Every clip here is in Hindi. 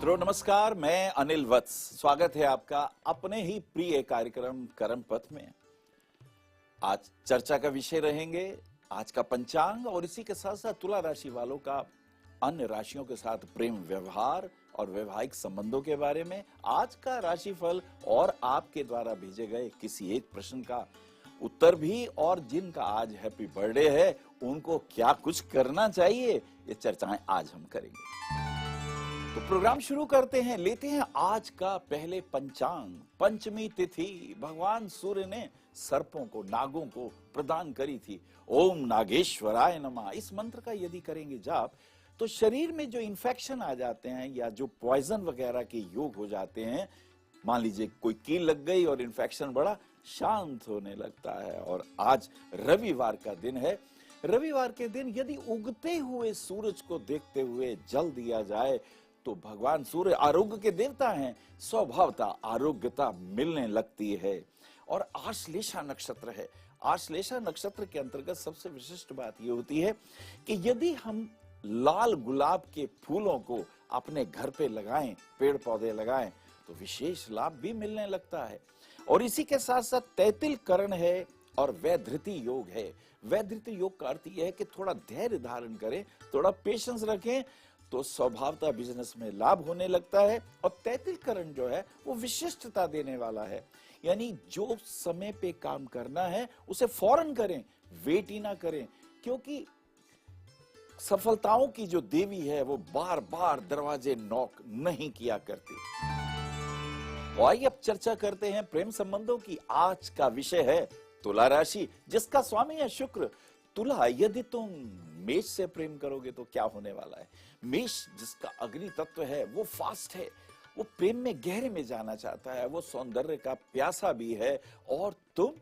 मित्रों नमस्कार, मैं अनिल वत्स। स्वागत है आपका अपने ही प्रिय कार्यक्रम कर्म पथ में। आज चर्चा का विषय रहेंगे आज का पंचांग और इसी के साथ साथ तुला राशि वालों का अन्य राशियों के साथ प्रेम व्यवहार और वैवाहिक संबंधों के बारे में, आज का राशिफल और आपके द्वारा भेजे गए किसी एक प्रश्न का उत्तर भी, और जिनका आज हैप्पी बर्थडे है उनको क्या कुछ करना चाहिए, ये चर्चाएं आज हम करेंगे। तो प्रोग्राम शुरू करते हैं, लेते हैं आज का पहले पंचांग। पंचमी तिथि भगवान सूर्य ने सर्पों को, नागों को प्रदान करी थी। ओम नागेश्वराय नमः, इस मंत्र का यदि करेंगे जाप तो शरीर में जो इन्फेक्शन आ जाते हैं या जो पॉइजन वगैरह के योग हो जाते हैं, मान लीजिए कोई कील लग गई और इन्फेक्शन बड़ा, शांत होने लगता है। और आज रविवार का दिन है। रविवार के दिन यदि उगते हुए सूरज को देखते हुए जल दिया जाए तो भगवान सूर्य आरोग्य के देवता हैं, स्वभावता आरोग्यता मिलने लगती है। और आश्लेषा नक्षत्र है। आश्लेषा नक्षत्र के अंतर्गत सबसे विशिष्ट बात यह होती है कि यदि हम लाल गुलाब के फूलों को अपने घर पे लगाएं, पेड़ पौधे लगाएं, तो विशेष लाभ भी मिलने लगता है। और इसी के साथ साथ तैतिल करण है और वैधृति योग है। वैधृति योग का अर्थ यह है कि थोड़ा धैर्य धारण करें, थोड़ा पेशेंस रखें तो स्वभावता बिजनेस में लाभ होने लगता है। और तैतिल करण जो है वो विशिष्टता देने वाला है, यानी जो समय पे काम करना है उसे फौरन करें, वेट ही ना करें, क्योंकि सफलताओं की जो देवी है वो बार बार दरवाजे नॉक नहीं किया करती। तो आइए अब चर्चा करते हैं प्रेम संबंधों की। आज का विषय है तुला राशि, जिसका स्वामी है शुक्र। तुला, यदि तुम मेष से प्रेम करोगे तो क्या होने वाला है। मेष जिसका अग्नि तत्व है वो फास्ट है, वो प्रेम में गहरे में जाना चाहता है, वो सौंदर्य का प्यासा भी है। और तुम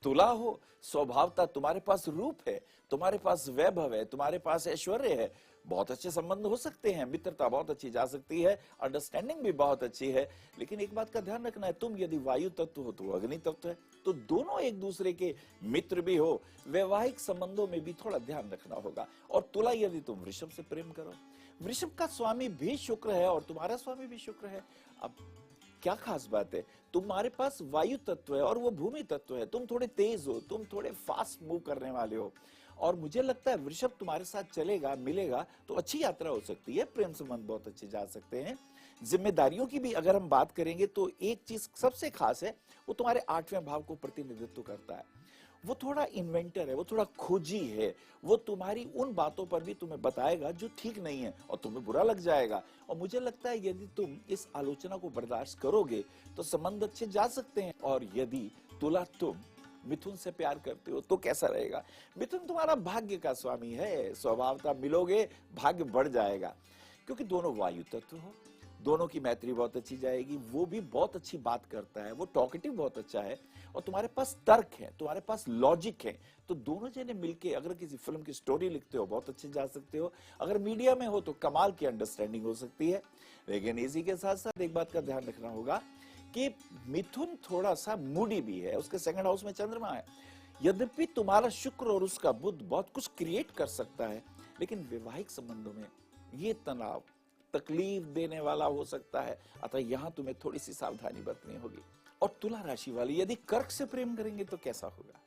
तुला हो, स्वभावता तुम्हारे पास रूप है, तुम्हारे पास वैभव है, तुम्हारे पास ऐश्वर्य है, बहुत अच्छे संबंध हो सकते हैं, मित्रता बहुत अच्छी जा सकती है, अंडरस्टैंडिंग भी बहुत अच्छी है। लेकिन एक बात का ध्यान रखना है, तुम यदि वायु तत्व हो तो अग्नि तत्व है, तो दोनों एक दूसरे के मित्र भी हो। वैवाहिक संबंधों में भी थोड़ा ध्यान रखना होगा। और तुला, यदि तुम वृषभ से प्रेम करो, वृषभ का स्वामी भी शुक्र है और तुम्हारा स्वामी भी शुक्र है। अब क्या खास बात है, तुम्हारे पास वायु तत्व है और वो भूमि तत्व है, तुम थोड़े तेज हो, तुम थोड़े फास्ट मूव करने वाले हो। और मुझे लगता है वृषभ तुम्हारे साथ चलेगा, मिलेगा तो अच्छी यात्रा हो सकती है, प्रेम संबंध बहुत अच्छे जा सकते हैं। जिम्मेदारियों की भी अगर हम बात करेंगे तो एक चीज सबसे खास है, वो तुम्हारे 8वें भाव को प्रतिनिधित्व करता है। वो थोड़ा इन्वेंटर है, वो थोड़ा खोजी है, वो तुम्हारी उन बातों पर भी तुम्हें बताएगा जो ठीक नहीं है और तुम्हें बुरा लग जाएगा। और मुझे लगता है यदि तुम इस आलोचना को बर्दाश्त करोगे तो संबंध अच्छे जा सकते हैं। और यदि तुला तुम मिथुन से प्यार करते हो तो कैसा रहेगा। मिथुन तुम्हारा भाग्य का स्वामी है, स्वभावता मिलोगे, भाग्य बढ़ जाएगा, क्योंकि दोनों वायु तत्व हो, दोनों की मैत्री बहुत अच्छी जाएगी। वो भी बहुत अच्छी बात करता है, वो टॉकेटिव बहुत अच्छा है, और तुम्हारे पास तर्क है, तुम्हारे पास लॉजिक है। तो दोनों जने मिलके अगर किसी फिल्म की स्टोरी लिखते हो बहुत अच्छे जा सकते हो। अगर मीडिया में हो तो कमाल की अंडरस्टैंडिंग हो सकती है। लेकिन इसी के साथ साथ एक बात का ध्यान रखना होगा कि मिथुन थोड़ा सा मूडी भी है, उसके सेकंड हाउस में चंद्रमा है। यद्यपि तुम्हारा शुक्र और उसका बुध बहुत कुछ क्रिएट कर सकता है, लेकिन वैवाहिक संबंधों में ये तनाव तकलीफ देने वाला हो सकता है, अतः यहां तुम्हें थोड़ी सी सावधानी बरतनी होगी। और तुला राशि वाले यदि कर्क से प्रेम करेंगे तो कैसा होगा।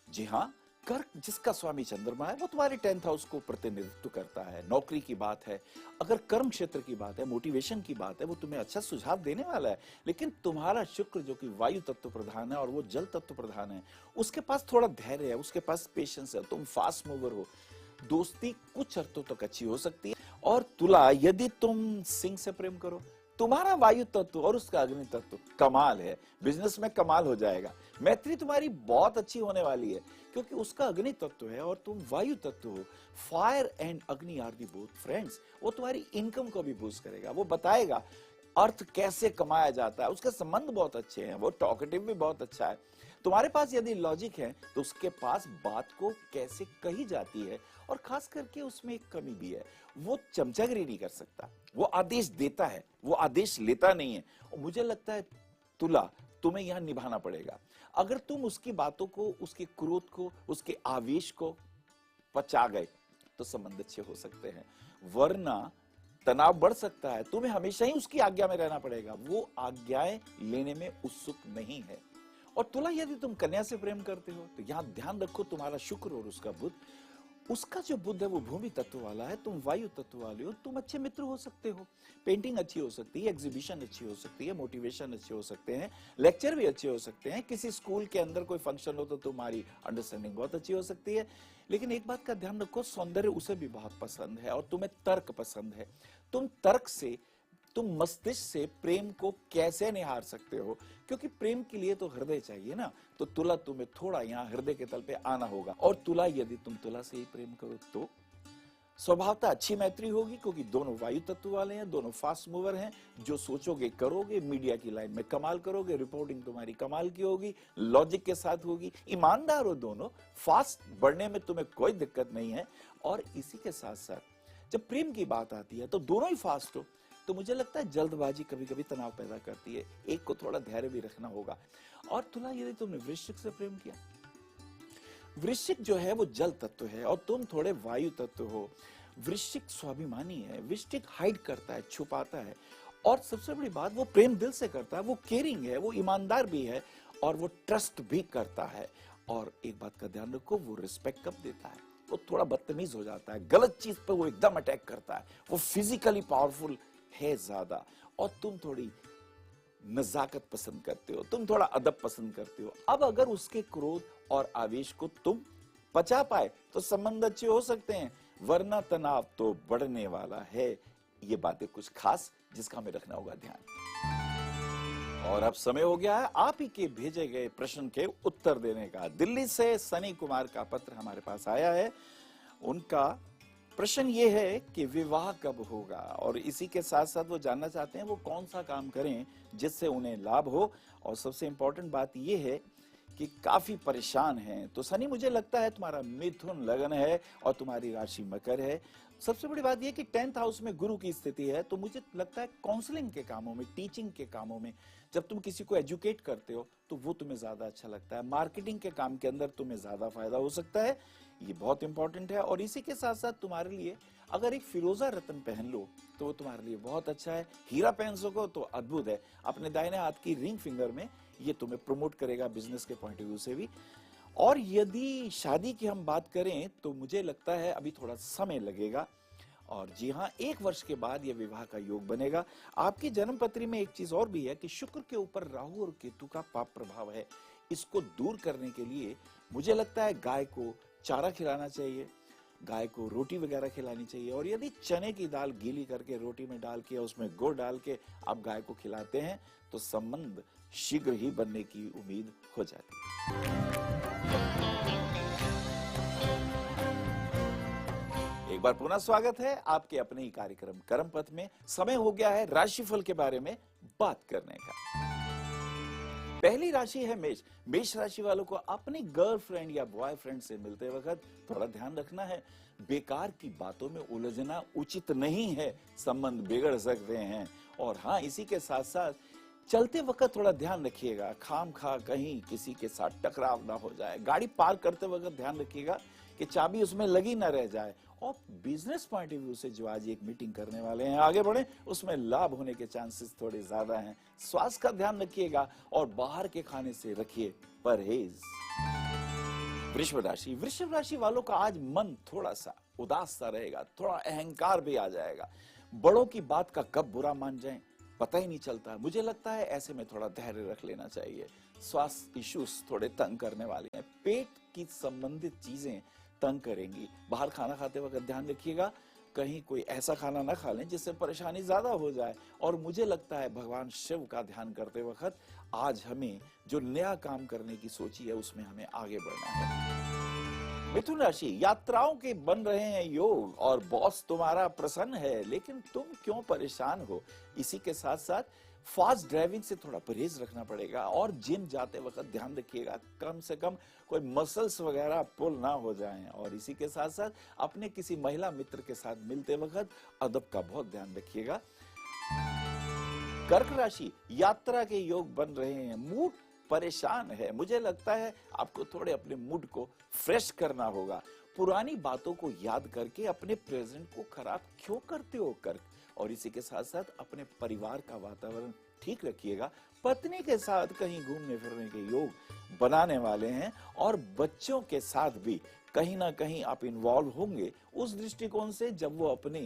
जी हां, कर्क जिसका स्वामी चंद्रमा है वो तुम्हारे 10th हाउस को प्रतिनिधित्व करता है। नौकरी की बात है, अगर कर्म क्षेत्र की बात है, मोटिवेशन की बात है, वो तुम्हें अच्छा सुझाव देने वाला है। लेकिन तुम्हारा शुक्र जो कि वायु तत्व प्रधान है और वो जल तत्व प्रधान है, उसके पास थोड़ा धैर्य है, उसके पास पेशेंस है, तुम फास्ट मूवर हो, दोस्ती कुछ अर्थों तक अच्छी हो सकती है। और तुला, यदि तुम सिंह से प्रेम करो, तुम्हारा वायु तत्व और उसका अग्नि तत्व कमाल है, बिजनेस में कमाल हो जाएगा। मैत्री तुम्हारी बहुत अच्छी होने वाली है, क्योंकि उसका अग्नि तत्व है और तुम वायु तत्व हो। फायर एंड अग्नि आर दी बोथ फ्रेंड्स। वो तुम्हारी इनकम को भी बूस्ट करेगा, वो बताएगा अर्थ कैसे कमाया जाता है, उसके संबंध बहुत अच्छे हैं, वो टॉकेटिव भी बहुत अच्छा है। तुम्हारे पास यदि लॉजिक है तो उसके पास बात को कैसे कही जाती है, और खास करके उसमें एक कमी भी है, वो चमचागिरी नहीं कर सकता, वो आदेश देता है, वो आदेश लेता नहीं है। और मुझे लगता है तुला, तुम्हें यहां निभाना पड़ेगा। अगर तुम उसकी बातों को, उसके क्रोध को, उसके आवेश को पचा गए तो संबंध अच्छे हो सकते हैं, वरना तनाव बढ़ सकता है, तुम्हें हमेशा ही उसकी आज्ञा में रहना पड़ेगा, वो आज्ञाएं लेने में उत्सुक नहीं है। और तुला, यदि तुम कन्या से प्रेम करते हो तो यहां ध्यान रखो, तुम्हारा शुक्र और उसका बुध, उसका जो बुध है वो भूमि तत्व वाला है, तुम वायु तत्व वाले हो, तुम अच्छे मित्र हो सकते हो, पेंटिंग अच्छी हो सकती है, एग्जीबिशन अच्छी हो सकती है, मोटिवेशन अच्छे हो सकते हैं, लेक्चर भी अच्छे हो सकते हैं, किसी स्कूल के अंदर कोई फंक्शन हो तो तुम्हारी अंडरस्टैंडिंग बहुत अच्छी हो सकती है। लेकिन एक बात का ध्यान रखो, सौंदर्य उसे भी बहुत पसंद है और तुम्हें तर्क पसंद है। तुम मस्तिष्क से प्रेम को कैसे निहार सकते हो, क्योंकि प्रेम के लिए तो हृदय चाहिए ना। तो तुला, तुम्हें थोड़ा यहाँ हृदय के तल पे आना होगा। और तुला, यदि तुम तुला से ही प्रेम करो तो स्वभावतः अच्छी मैत्री होगी, क्योंकि दोनों वायु तत्व वाले हैं, दोनों फास्ट मूवर हैं, जो सोचोगे करोगे, मीडिया की लाइन में कमाल करोगे, रिपोर्टिंग तुम्हारी कमाल की होगी, लॉजिक के साथ होगी, ईमानदार हो दोनों, फास्ट बढ़ने में तुम्हें कोई दिक्कत नहीं है। और इसी के साथ साथ जब प्रेम की बात आती है तो दोनों ही फास्ट हो, तो मुझे लगता है जल्दबाजी कभी कभी तनाव पैदा करती है, एक को थोड़ा धैर्य भी रखना होगा। और तुला, यदि तुमने वृश्चिक से प्रेम किया, वृश्चिक जो है वो जल तत्व है और तुम थोड़े वायु तत्व हो। वृश्चिक स्वाभिमानी है, वृश्चिक हाइड करता है, छुपाता है, और सबसे बड़ी बात, वो प्रेम दिल से करता है, वो केयरिंग है, वो ईमानदार भी है और वो ट्रस्ट भी करता है। और एक बात का ध्यान रखो, वो रिस्पेक्ट कब देता है, वो थोड़ा बदतमीज हो जाता है, गलत चीज पे वो एकदम अटैक करता है, वो फिजिकली पावरफुल है ज्यादा, और तुम थोड़ी नजाकत पसंद करते हो, तुम थोड़ा अदब पसंद करते हो। अब अगर उसके क्रोध और आवेश को तुम पचा पाए तो संबंध अच्छे हो सकते हैं, वरना तनाव तो बढ़ने वाला है। ये बातें कुछ खास जिसका हमें रखना होगा ध्यान। और अब समय हो गया है आप ही के भेजे गए प्रश्न के उत्तर देने का। दिल्ली से सनी कुमार का पत्र हमारे पास आया है। उनका प्रश्न ये है कि विवाह कब होगा, और इसी के साथ साथ वो जानना चाहते हैं वो कौन सा काम करें जिससे उन्हें लाभ हो। और सबसे इंपॉर्टेंट बात ये है कि काफी परेशान हैं। तो सनी, मुझे लगता है तुम्हारा मिथुन लगन है और तुम्हारी राशि मकर है। सबसे बड़ी बात यह कि 10th हाउस में गुरु की स्थिति है, तो मुझे लगता है काउंसलिंग के कामों में, टीचिंग के कामों में, जब तुम किसी को एजुकेट करते हो तो वो तुम्हें ज्यादा अच्छा लगता है। मार्केटिंग के काम के अंदर तुम्हें ज्यादा फायदा हो सकता है, ये बहुत इंपॉर्टेंट है। और इसी के साथ साथ तुम्हारे लिए अगर एक फिरोजा रत्न पहन लो तो वो तुम्हारे लिए बहुत अच्छा है। हीरा पहन सको तो अद्भुत है। अपने दाहिने हाथ की रिंग फिंगर में, ये तुम्हें प्रमोट करेगा बिजनेस के पॉइंट ऑफ व्यू से भी। और यदि शादी की हम बात करें तो मुझे लगता है अभी थोड़ा समय लगेगा। और जी हाँ, 1 वर्ष के बाद यह विवाह का योग बनेगा। आपकी जन्म पत्री में एक चीज और भी है कि शुक्र के ऊपर राहु और केतु का पाप प्रभाव है। इसको दूर करने के लिए मुझे लगता है गाय को चारा खिलाना चाहिए, गाय को रोटी वगैरह खिलानी चाहिए। और यदि चने की दाल गीली करके रोटी में डाल के उसमें गुड़ डाल के आप गाय को खिलाते हैं तो संबंध शीघ्र ही बनने की उम्मीद हो जाती है। एक बार पुनः स्वागत है आपके अपने ही कार्यक्रम कर्म पथ में। समय हो गया है राशिफल के बारे में बात करने का। पहली राशि है मेष। मेष राशि वालों को अपनी गर्लफ्रेंड या बॉयफ्रेंड से मिलते वक्त थोड़ा ध्यान रखना है। बेकार की बातों में उलझना उचित नहीं है, संबंध बिगड़ सकते हैं। और हाँ, इसी के साथ साथ चलते वक्त थोड़ा ध्यान रखिएगा, खाम खा कहीं किसी के साथ टकराव ना हो जाए। गाड़ी पार्क करते वक्त ध्यान रखिएगा कि चाबी उसमें लगी ना रह जाए। और बिजनेस पॉइंट ऑफ व्यू से जो आज एक मीटिंग करने वाले हैं, आगे बढ़े, उसमें लाभ होने के चांसेस थोड़े ज्यादा हैं। स्वास्थ्य का ध्यान रखिएगा और बाहर के खाने से रखिए परहेज। वृषभ राशि। वृषभ राशि वालों का आज मन थोड़ा सा उदास सा रहेगा, थोड़ा अहंकार भी आ जाएगा। बड़ों की बात का कब बुरा मान जाएं पता ही नहीं चलता। मुझे लगता है ऐसे में थोड़ा धैर्य रख लेना चाहिए। स्वास्थ्य इश्यूज थोड़े तंग करने वाले हैं, पेट की संबंधित चीजें तंग करेंगी। बाहर खाना खाते वक्त ध्यान रखिएगा, कहीं कोई ऐसा खाना ना खा लें जिससे परेशानी ज्यादा हो जाए। और मुझे लगता है भगवान शिव का ध्यान करते वक्त आज हमें जो नया काम करने की सोची है उसमें हमें आगे बढ़ना है। मिथुन राशि। यात्राओं के बन रहे हैं योग और बॉस तुम्हारा प्रसन्न है, लेकिन तुम क्यों परेशान हो। इसी के साथ साथ फास्ट ड्राइविंग से थोड़ा परहेज रखना पड़ेगा। और जिम जाते वक्त ध्यान रखिएगा कम से कम कोई मसल्स वगैरह पुल ना हो जाएं। और इसी के साथ साथ अपने किसी महिला मित्र के साथ मिलते वक्त अदब का बहुत ध्यान रखिएगा। कर्क राशि। यात्रा के योग बन रहे हैं, मूड परेशान है। मुझे लगता है आपको थोड़े अपने मूड को फ्रेश करना होगा। पुरानी बातों को याद करके अपने प्रेजेंट को खराब क्यों करते हो कर्क। और इसी के साथ साथ अपने परिवार का वातावरण ठीक रखिएगा। पत्नी के साथ कहीं घूमने फिरने के योग बनाने वाले हैं और बच्चों के साथ भी कहीं ना कहीं आप इन्वॉल्व होंगे उस दृष्टिकोण से जब वो अपने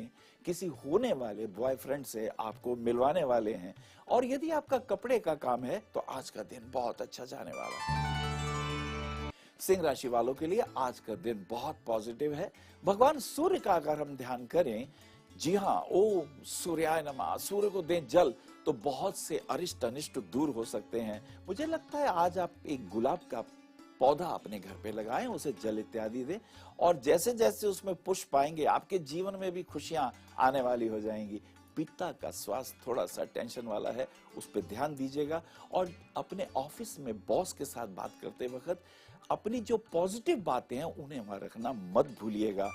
किसी होने वाले बॉयफ्रेंड से आपको मिलवाने वाले हैं। और यदि आपका कपड़े का काम है तो आज का दिन बहुत अच्छा जाने वाला है। सिंह राशि वालों के लिए आज का दिन बहुत पॉजिटिव है। भगवान सूर्य का अगर हम ध्यान करें, जी हाँ, ओम सूर्याय नमः, सूर्य को दें जल, तो बहुत से अरिष्ट अनिष्ट दूर हो सकते हैं। मुझे लगता है आज आप एक गुलाब का पौधा अपने घर पे लगाएं, उसे जल इत्यादि दें और जैसे जैसे उसमें पुष्प आएंगे आपके जीवन में भी खुशियां आने वाली हो जाएंगी। पिता का स्वास्थ्य थोड़ा सा टेंशन वाला है, उस पर ध्यान दीजिएगा। और अपने ऑफिस में बॉस के साथ बात करते वक्त अपनी जो पॉजिटिव बातें हैं उन्हें वहां रखना मत भूलिएगा।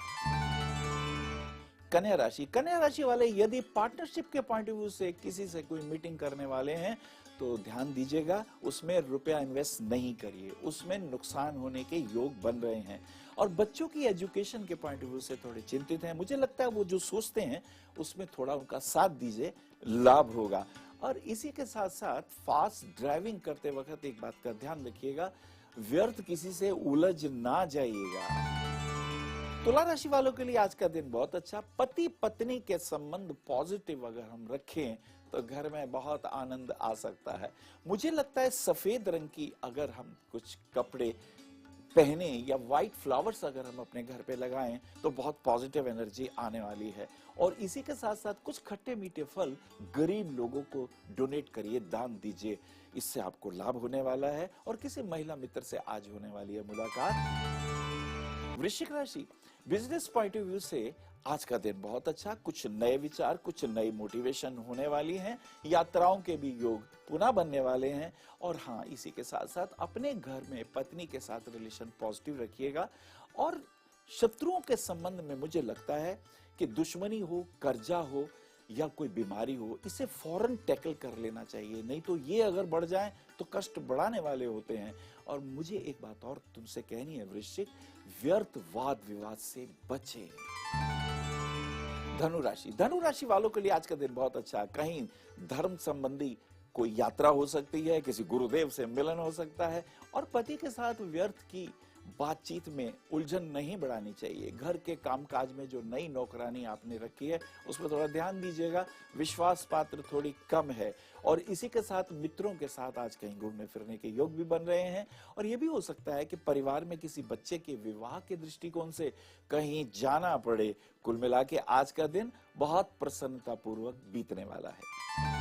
कन्या राशि वाले यदि पार्टनरशिप के पॉइंट ऑफ व्यू से किसी से कोई मीटिंग करने वाले हैं तो ध्यान दीजिएगा, उसमें रुपया इन्वेस्ट नहीं करिए, उसमें नुकसान होने के योग बन रहे हैं। और बच्चों की एजुकेशन के पॉइंट ऑफ व्यू से थोड़े चिंतित हैं। मुझे लगता है वो जो सोचते हैं उसमें थोड़ा उनका साथ दीजिए, लाभ होगा। और इसी के साथ साथ फास्ट ड्राइविंग करते वक्त एक बात का ध्यान रखिएगा, व्यर्थ किसी से उलझ ना जाइएगा। तुला राशि वालों के लिए आज का दिन बहुत अच्छा। पति पत्नी के संबंध पॉजिटिव अगर हम रखें तो घर में बहुत आनंद आ सकता है। मुझे लगता है सफेद रंग की अगर हम कुछ कपड़े पहने या व्हाइट फ्लावर्स अगर हम अपने घर पे लगाएं तो बहुत पॉजिटिव एनर्जी आने वाली है। और इसी के साथ साथ कुछ खट्टे मीठे फल गरीब लोगों को डोनेट करिए, दान दीजिए, इससे आपको लाभ होने वाला है। और किसी महिला मित्र से आज होने वाली है मुलाकात। वृश्चिक राशि, बिजनेस पॉइंट ऑफ व्यू से आज का दिन बहुत अच्छा। कुछ नए विचार, कुछ नई मोटिवेशन होने वाली हैं। यात्राओं के भी योग पुनः बनने वाले हैं। और हाँ, इसी के साथ साथ अपने घर में पत्नी के साथ रिलेशन पॉजिटिव रखिएगा। और शत्रुओं के संबंध में मुझे लगता है कि दुश्मनी हो, कर्जा हो या कोई बीमारी हो, इसे फौरन टैकल कर लेना चाहिए, नहीं तो ये अगर बढ़ जाए तो कष्ट बढ़ाने वाले होते हैं। और मुझे एक बात और तुमसे कहनी है वृश्चिक, व्यर्थ वाद विवाद से बचे। धनु राशि वालों के लिए आज का दिन बहुत अच्छा। कहीं धर्म संबंधी कोई यात्रा हो सकती है, किसी गुरुदेव से मिलन हो सकता है। और पति के साथ व्यर्थ की बातचीत में उलझन नहीं बढ़ानी चाहिए। घर के कामकाज में जो नई नौकरानी आपने रखी है उसमें थोड़ा ध्यान दीजिएगा। विश्वास पात्र थोड़ी कम है। और इसी के साथ मित्रों के साथ आज कहीं घूमने फिरने के योग भी बन रहे हैं। और यह भी हो सकता है कि परिवार में किसी बच्चे के विवाह के दृष्टिकोण से कहीं जाना पड़े। कुल मिला के आज का दिन बहुत प्रसन्नता पूर्वक बीतने वाला है।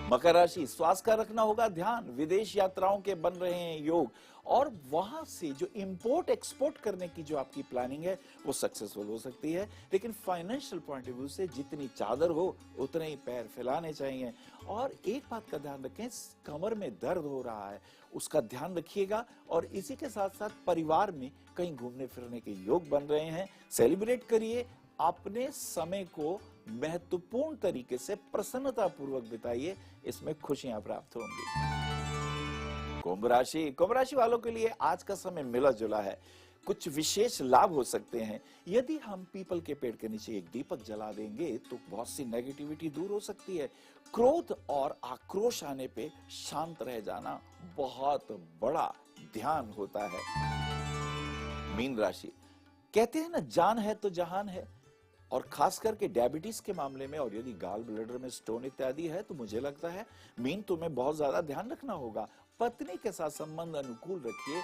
मकर राशि, स्वास्थ्य का रखना होगा ध्यान। विदेश यात्राओं के बन रहे हैं योग और वहां से जो इंपोर्ट एक्सपोर्ट करने की जो आपकी प्लानिंग है वो सक्सेसफुल हो सकती है। लेकिन फाइनेंशियल पॉइंट ऑफ व्यू से जितनी चादर हो उतने ही पैर फैलाने चाहिए। और एक बात का ध्यान रखें, कमर में दर्द हो रहा है उसका ध्यान रखिएगा। और इसी के साथ साथ परिवार में कहीं घूमने फिरने के योग बन रहे हैं, सेलिब्रेट करिए। अपने समय को महत्वपूर्ण तरीके से प्रसन्नता पूर्वक बिताइए, इसमें खुशियां प्राप्त होंगी। कुंभ राशि वालों के लिए आज का समय मिला जुला है। कुछ विशेष लाभ हो सकते हैं। यदि हम पीपल के पेड़ के नीचे एक दीपक जला देंगे तो बहुत सी नेगेटिविटी दूर हो सकती है। क्रोध और आक्रोश आने पे शांत रह जाना बहुत बड़ा ध्यान होता है। मीन राशि, कहते हैं ना, जान है तो जहान है। और खास करके डायबिटीज के मामले में और यदि गाल ब्लैडर में स्टोन इत्यादि है तो मुझे लगता है मीन तुम्हें बहुत ज्यादा ध्यान रखना होगा। पत्नी के साथ संबंध अनुकूल रखिए।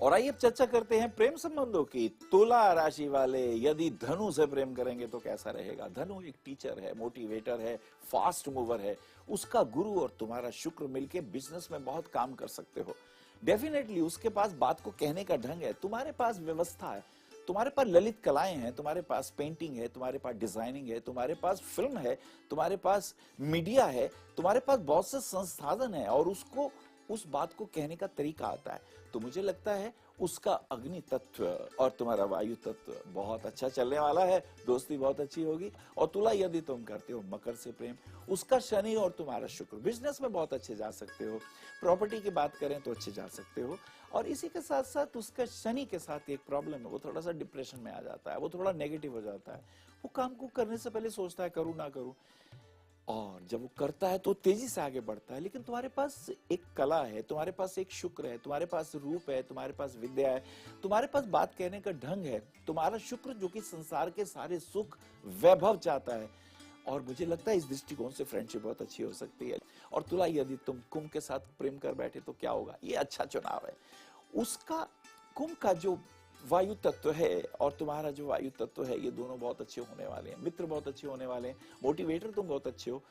और आइए अब चर्चा करते हैं प्रेम संबंधों की। तुला राशि वाले यदि धनु से प्रेम करेंगे तो कैसा रहेगा। धनु एक टीचर है, मोटिवेटर है, फास्ट मूवर है। उसका गुरु और तुम्हारा शुक्र मिलके बिजनेस में बहुत काम कर सकते हो। डेफिनेटली उसके पास बात को कहने का ढंग है, तुम्हारे पास व्यवस्था है, तुम्हारे पास ललित कलाएं हैं, तुम्हारे पास पेंटिंग है, तुम्हारे पास डिजाइनिंग है, तुम्हारे पास फिल्म है, तुम्हारे पास मीडिया है, तुम्हारे पास बहुत से संसाधन है और उसको उस बात को कहने का तरीका आता है। तो मुझे लगता है उसका अग्नि तत्व और तुम्हारा वायु तत्व बहुत अच्छा चलने वाला है, दोस्ती बहुत अच्छी होगी। और तुला यदि तुम करते हो मकर से प्रेम, उसका शनि और तुम्हारा शुक्र, बिजनेस में बहुत अच्छे जा सकते हो। प्रॉपर्टी की बात करें तो अच्छे जा सकते हो। और इसी के साथ साथ उसका शनि के साथ एक प्रॉब्लम है, वो थोड़ा सा डिप्रेशन में आ जाता है, वो थोड़ा नेगेटिव हो जाता है। वो काम को करने से पहले सोचता है करूं ना करूं, और जब वो करता है तो तेजी से आगे बढ़ता है। लेकिन तुम्हारे पास एक कला है, तुम्हारे पास एक शुक्र है, तुम्हारे पास रूप है, तुम्हारे पास विद्या है, तुम्हारे पास बात कहने का ढंग है। तुम्हारा शुक्र जो कि संसार के सारे सुख वैभव चाहता है। और मुझे लगता है इस दृष्टिकोण से फ्रेंडशिप बहुत अच्छी हो सकती है। और तुला, यदि तुम कुंभ के साथ प्रेम कर बैठे तो क्या होगा, ये अच्छा चुनाव है। उसका, कुंभ का जो वायु तत्व है और तुम्हारा जो वायु तत्व है, ये दोनों बहुत अच्छे होने वाले हैं। मित्र बहुत अच्छे होने वाले हैं, मोटिवेटर तुम बहुत अच्छे हो,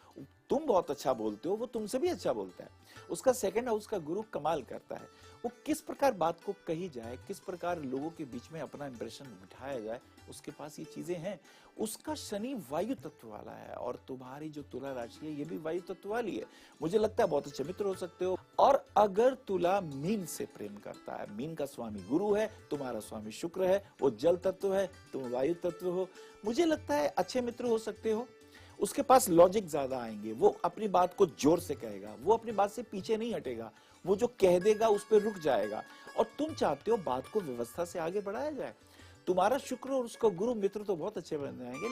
तुम बहुत अच्छा बोलते हो, वो तुमसे भी अच्छा बोलता है। उसका सेकंड हाउस का गुरु कमाल करता है। वो किस प्रकार बात को कही जाए, किस प्रकार लोगों के बीच में अपना इंप्रेशन बिठाया जाए, उसके पास ये चीजें हैं। उसका शनि वायु तत्व वाला है और तुम्हारी जो तुला राशि है ये भी वायु तत्व वाली है। मुझे लगता है बहुत अच्छे मित्र हो सकते हो। और अगर तुला मीन से प्रेम करता है, मीन का स्वामी गुरु है, तुम्हारा स्वामी शुक्र है, वो जल तत्व है, तुम वायु तत्व हो, मुझे लगता है अच्छे मित्र हो सकते हो। उसके पास लॉजिक ज्यादा आएंगे, वो अपनी बात को जोर से कहेगा, वो अपनी बात से पीछे नहीं हटेगा, वो जो कह देगा उस पर रुक जाएगा। और तुम चाहते हो बात को व्यवस्था से आगे बढ़ाया जाए। तुम्हारा शुक्र और उसका गुरु मित्र तो बहुत अच्छे बन जाएंगे।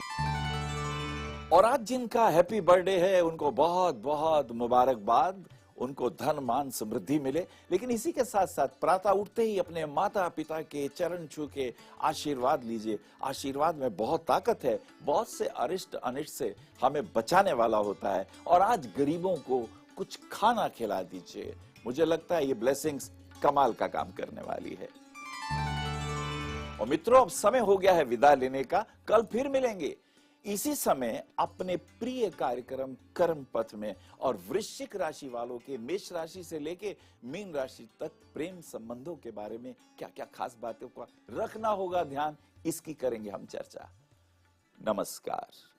और आज जिनका हैप्पी बर्थडे है उनको बहुत बहुत मुबारकबाद, उनको धन मान समृद्धि मिले। लेकिन इसी के साथ साथ प्रातः उठते ही अपने माता पिता के चरण छू के आशीर्वाद लीजिए। आशीर्वाद में बहुत ताकत है, बहुत से अरिष्ट अनिष्ट से हमें बचाने वाला होता है। और आज गरीबों को कुछ खाना खिला दीजिए, मुझे लगता है ये ब्लेसिंग्स कमाल का काम करने वाली है। और मित्रों, अब समय हो गया है विदा लेने का। कल फिर मिलेंगे इसी समय अपने प्रिय कार्यक्रम कर्म पथ में। और वृश्चिक राशि वालों के मेष राशि से लेके मीन राशि तक प्रेम संबंधों के बारे में क्या क्या खास बातों का रखना होगा ध्यान, इसकी करेंगे हम चर्चा। नमस्कार।